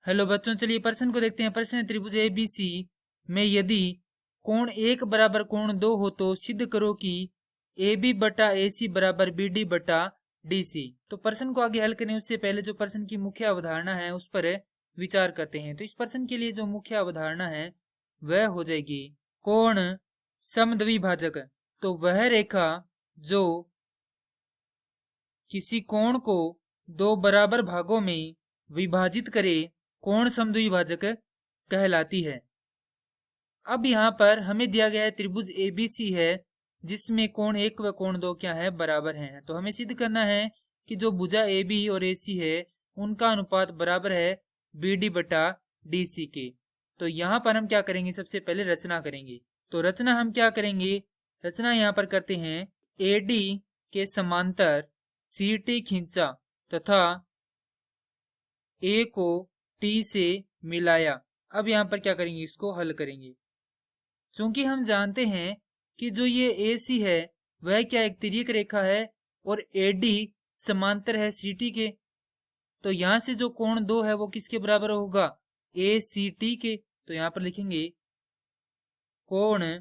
Hello बच्चों, चलिए प्रश्न को देखते हैं। प्रश्न है त्रिभुज एबीसी में यदि कोण 1 बराबर कोण 2 हो तो सिद्ध करो कि AB बटा AC बराबर BD बटा DC। तो प्रश्न को आगे हल करने उससे पहले जो प्रश्न की मुख्य अवधारणा है उस पर विचार करते हैं। तो इस प्रश्न के लिए जो मुख्य अवधारणा है वह हो जाएगी कोण समद्विभाजक। तो वह रेखा जो किसी कोण को दो बराबर भागों में विभाजित करे कोण समद्विभाजक कहलाती है। अब यहाँ पर हमें दिया गया है त्रिभुज एबीसी है जिसमें कोण 1 व कोण 2 क्या है, बराबर हैं। तो हमें सिद्ध करना है कि जो भुजा AB और AC है उनका अनुपात बराबर है BD बटा DC के। तो यहाँ पर हम क्या करेंगे, सबसे पहले रचना करेंगे। तो रचना हम क्या करेंगे, रचना यहाँ पर करते हैं AD के समांतर CT खींचा तथा A को T से मिलाया। अब यहाँ पर क्या करेंगे, इसको हल करेंगे। चूंकि हम जानते हैं कि जो ये AC है वह क्या एक तिर्यक रेखा है और AD समांतर है CT के, तो यहाँ से जो कोण 2 है वो किसके बराबर होगा, ACT के। तो यहाँ पर लिखेंगे कोण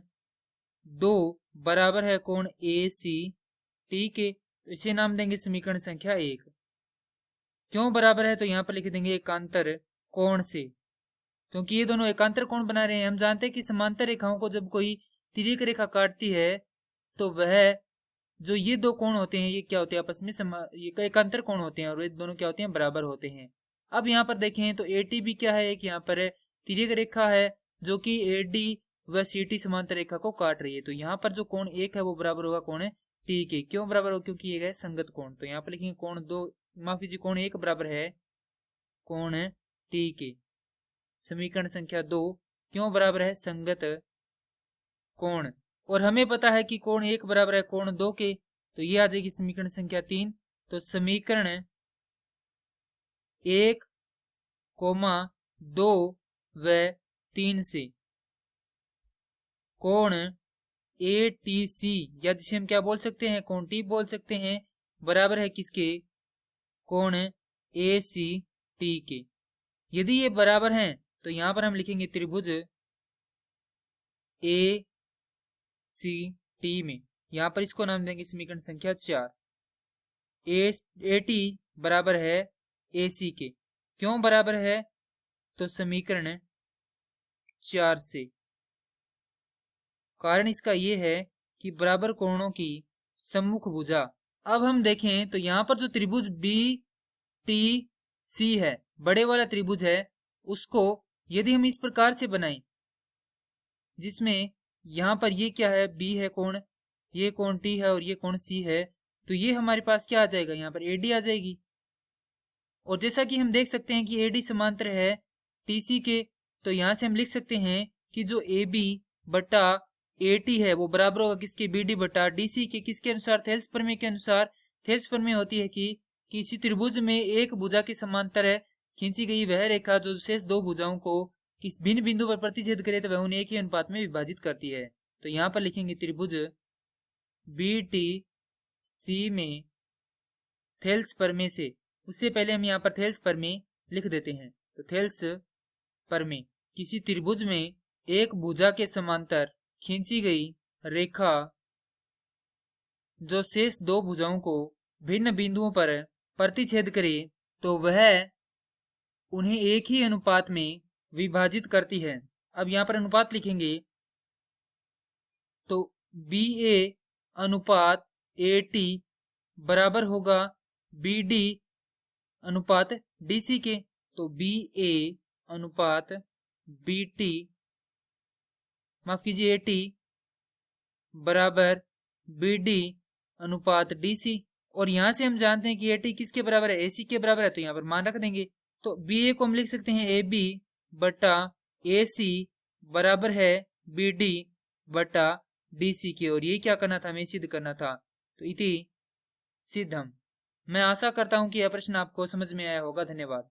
2 बराबर है कोण ACT के। तो इसे नाम देंगे समीकरण संख्या 1। क्यों बराबर है, तो यहाँ पर लिख देंगे एकांतर कोण से, क्योंकि ये दोनों एकांतर कोण बना रहे हैं। हम जानते हैं कि समांतर रेखाओं को जब कोई तिर्यक रेखा काटती है तो वह जो ये दो कोण होते हैं ये क्या होते हैं, आपस में ये एकांतर कोण होते हैं और ये दोनों क्या होते हैं, बराबर होते हैं। अब यहाँ पर देखें तो AT भी क्या है, एक यहाँ पर तिर्यक रेखा है जो कि AD व CT समांतर रेखा को काट रही है। तो यहाँ पर जो कोण 1 है वो बराबर होगा कोण T के। क्यों बराबर हो, क्योंकि ये है संगत कोण। तो यहाँ पर लिखेंगे कोण 2, माफ कीजिए, कोण 1 बराबर है कोण T के। समीकरण संख्या 2 क्यों बराबर है, संगत कोण। और हमें पता है कि कोण 1 बराबर है कोण 2 के, तो ये आ जाएगी समीकरण संख्या 3। तो समीकरण 1, 2 व 3 से कोण ATC या जिसे हम क्या बोल सकते हैं, कोण T बोल सकते हैं, बराबर है किसके, कोण ACT के। यदि ये बराबर हैं तो यहां पर हम लिखेंगे त्रिभुज ACT में, यहां पर इसको नाम देंगे समीकरण संख्या 4। AT बराबर है AC के। क्यों बराबर है, तो समीकरण 4 से। कारण इसका यह है कि बराबर कोणों की सम्मुख भुजा। अब हम देखें तो यहां पर जो त्रिभुज BTC है, बड़े वाला त्रिभुज है, उसको यदि हम इस प्रकार से बनाएं जिसमें यहां पर ये क्या है, B है कोण, ये कोण T है और ये कोण C है, तो ये हमारे पास क्या आ जाएगा, यहाँ पर AD आ जाएगी। और जैसा कि हम देख सकते हैं कि AD समांतर है TC के, तो यहां से हम लिख सकते हैं कि जो AB बटा AT है वो बराबर होगा किसके, BD बटा DC के। किसके अनुसार, थेल्स प्रमेय के अनुसार। थेल्स प्रमेय होती है कि किसी त्रिभुज में एक भुजा के समांतर है खींची गई वह रेखा जो शेष दो भुजाओं को किस भिन्न बिंदु पर प्रतिच्छेद करे तो वह उन्हें एक ही अनुपात में विभाजित करती है। तो यहाँ पर लिखेंगे त्रिभुज BTC में थेल्स प्रमेय से। उससे पहले हम यहाँ पर थेल्स प्रमेय लिख देते हैं। तो थेल्स प्रमेय, किसी त्रिभुज में एक भुजा के समांतर खींची गई रेखा जो शेष दो भुजाओं को भिन्न बिंदुओं पर प्रतिच्छेद करे तो वह उन्हें एक ही अनुपात में विभाजित करती है। अब यहाँ पर अनुपात लिखेंगे तो BA अनुपात AT बराबर होगा BD अनुपात DC के। तो BA अनुपात BT, माफ कीजिए, AT बराबर BD अनुपात DC। और यहां से हम जानते हैं कि AT किसके बराबर है, AC के बराबर है, तो यहाँ पर मान रख देंगे। तो BA को हम लिख सकते हैं AB बटा AC बराबर है BD बटा DC के। और ये क्या करना था, हमें सिद्ध करना था। तो इति सिद्धम। मैं आशा करता हूं कि यह प्रश्न आपको समझ में आया होगा। धन्यवाद।